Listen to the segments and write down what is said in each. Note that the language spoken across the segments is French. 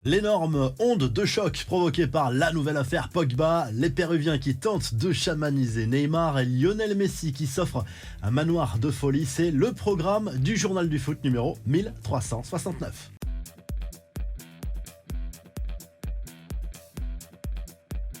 L'énorme onde de choc provoquée par la nouvelle affaire Pogba, les Péruviens qui tentent de chamaniser Neymar et Lionel Messi qui s'offrent un manoir de folie, c'est le programme du journal du foot numéro 1369.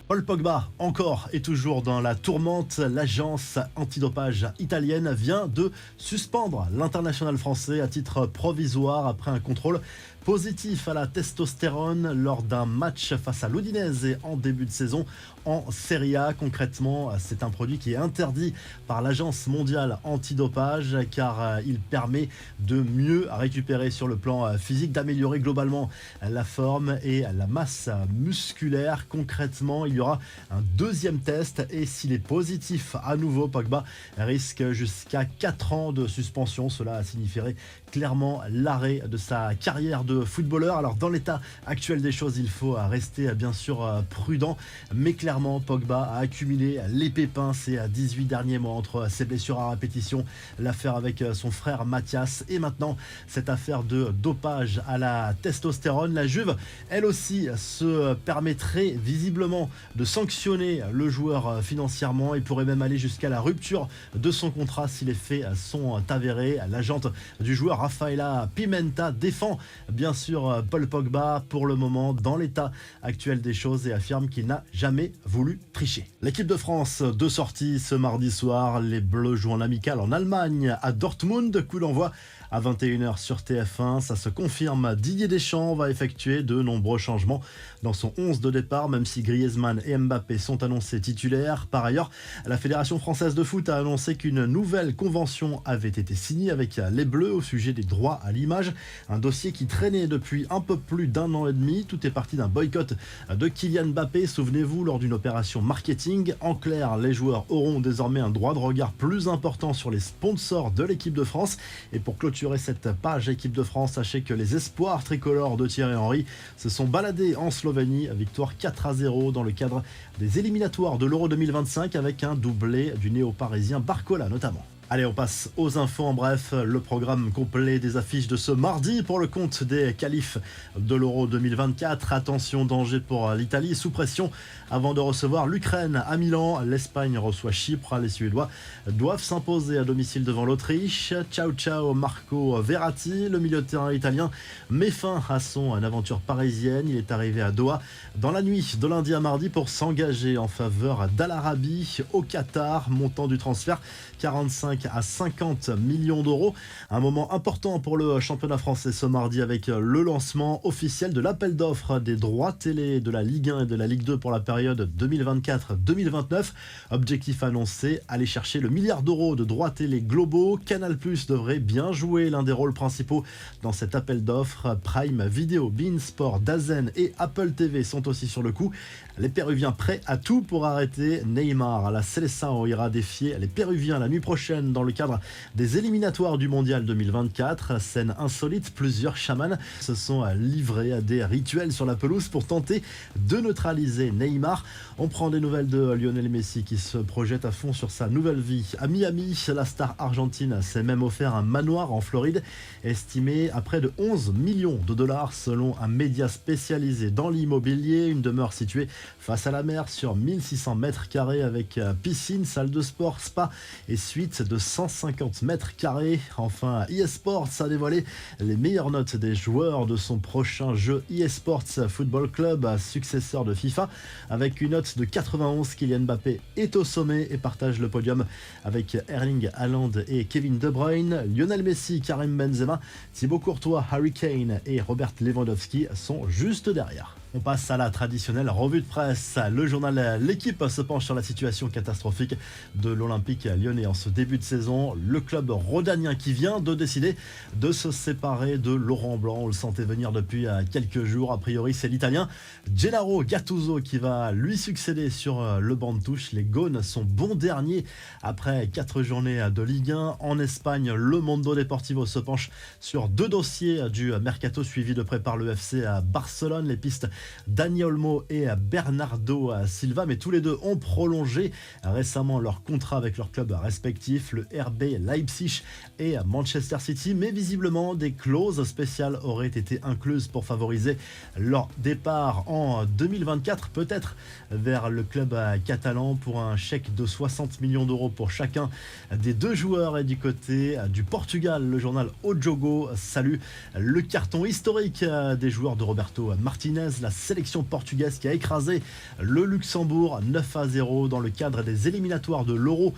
Paul Pogba, encore et toujours dans la tourmente, l'agence antidopage italienne vient de suspendre l'international français à titre provisoire après un contrôle positif à la testostérone lors d'un match face à l'Udinese en début de saison en Serie A. Concrètement, c'est un produit qui est interdit par l'agence mondiale antidopage car il permet de mieux récupérer sur le plan physique, d'améliorer globalement la forme et la masse musculaire. Concrètement, il y aura un deuxième test et s'il est positif à nouveau, Pogba risque jusqu'à 4 ans de suspension. Cela signifierait clairement l'arrêt de sa carrière de footballeur. Alors dans l'état actuel des choses, il faut rester bien sûr prudent, mais clairement Pogba a accumulé les pépins ces 18 derniers mois entre ses blessures à répétition, l'affaire avec son frère Mathias et maintenant cette affaire de dopage à la testostérone. La Juve, elle aussi, se permettrait visiblement de sanctionner le joueur financièrement et pourrait même aller jusqu'à la rupture de son contrat si les faits sont avérés. L'agente du joueur Rafaela Pimenta défend bien sûr Paul Pogba pour le moment dans l'état actuel des choses et affirme qu'il n'a jamais voulu tricher. L'équipe de France de sortie ce mardi soir, les Bleus jouent en amical en Allemagne à Dortmund, coup d'envoi à 21h sur TF1. Ça se confirme, Didier Deschamps va effectuer de nombreux changements dans son 11 de départ, même si Griezmann et Mbappé sont annoncés titulaires. Par ailleurs, la Fédération française de foot a annoncé qu'une nouvelle convention avait été signée avec les Bleus au sujet des droits à l'image, un dossier qui traînait depuis un peu plus d'un an et demi. Tout est parti d'un boycott de Kylian Mbappé, souvenez-vous, lors d'une opération marketing. En clair, les joueurs auront désormais un droit de regard plus important sur les sponsors de l'équipe de France. Et pour clôturer cette page équipe de France, sachez que les espoirs tricolores de Thierry Henry se sont baladés en Slovénie, victoire 4-0 dans le cadre des éliminatoires de l'Euro 2025 avec un doublé du néo-parisien Barcola notamment. Allez, on passe aux infos. En bref, le programme complet des affiches de ce mardi pour le compte des qualifs de l'Euro 2024. Attention, danger pour l'Italie, sous pression avant de recevoir l'Ukraine à Milan. L'Espagne reçoit Chypre. Les Suédois doivent s'imposer à domicile devant l'Autriche. Ciao ciao Marco Verratti, le milieu de terrain italien, met fin à son aventure parisienne. Il est arrivé à Doha dans la nuit de lundi à mardi pour s'engager en faveur d'Al Arabi au Qatar. Montant du transfert 45 à 50 millions d'euros. Un moment important pour le championnat français ce mardi avec le lancement officiel de l'appel d'offres des droits télé de la Ligue 1 et de la Ligue 2 pour la période 2024-2029. Objectif annoncé, aller chercher le milliard d'euros de droits télé globaux. Canal+ devrait bien jouer l'un des rôles principaux dans cet appel d'offres. Prime Video, beIN Sport, DAZN et Apple TV sont aussi sur le coup. Les Péruviens prêts à tout pour arrêter Neymar. La Seleção ira défier les Péruviens la nuit prochaine dans le cadre des éliminatoires du Mondial 2024. Scène insolite, plusieurs chamans se sont livrés à des rituels sur la pelouse pour tenter de neutraliser Neymar. On prend des nouvelles de Lionel Messi qui se projette à fond sur sa nouvelle vie. À Miami, la star argentine s'est même offert un manoir en Floride, estimé à près de 11 millions de dollars selon un média spécialisé dans l'immobilier. Une demeure située face à la mer sur 1600 mètres carrés avec piscine, salle de sport, spa et suite de 150 mètres carrés. Enfin, eSports a dévoilé les meilleures notes des joueurs de son prochain jeu eSports Football Club, successeur de FIFA, avec une note de 91. Kylian Mbappé est au sommet et partage le podium avec Erling Haaland et Kevin De Bruyne. Lionel Messi, Karim Benzema, Thibaut Courtois, Harry Kane et Robert Lewandowski sont juste derrière. On passe à la traditionnelle revue de presse. Le journal L'Équipe se penche sur la situation catastrophique de l'Olympique lyonnais en ce début de saison. Le club rhodanien qui vient de décider de se séparer de Laurent Blanc. On le sentait venir depuis quelques jours. A priori, c'est l'Italien Gennaro Gattuso qui va lui succéder sur le banc de touche. Les Gaunes sont bons derniers après 4 journées de Ligue 1. En Espagne, le Mundo Deportivo se penche sur 2 dossiers du mercato suivi de près par le FC à Barcelone. Les pistes Dani Olmo et Bernardo Silva, mais tous les deux ont prolongé récemment leur contrat avec leurs clubs respectifs, le RB Leipzig et Manchester City, mais visiblement des clauses spéciales auraient été incluses pour favoriser leur départ en 2024, peut-être vers le club catalan pour un chèque de 60 millions d'euros pour chacun des deux joueurs. Et du côté du Portugal, le journal O Jogo salue le carton historique des joueurs de Roberto Martinez, la sélection portugaise qui a écrasé le Luxembourg 9-0 dans le cadre des éliminatoires de l'Euro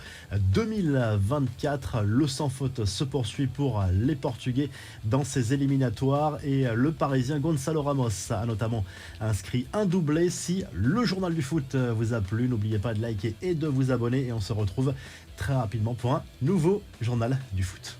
2024. Le sans faute se poursuit pour les Portugais dans ces éliminatoires et le Parisien Gonçalo Ramos a notamment inscrit un doublé. Si le journal du foot vous a plu, n'oubliez pas de liker et de vous abonner et on se retrouve très rapidement pour un nouveau journal du foot.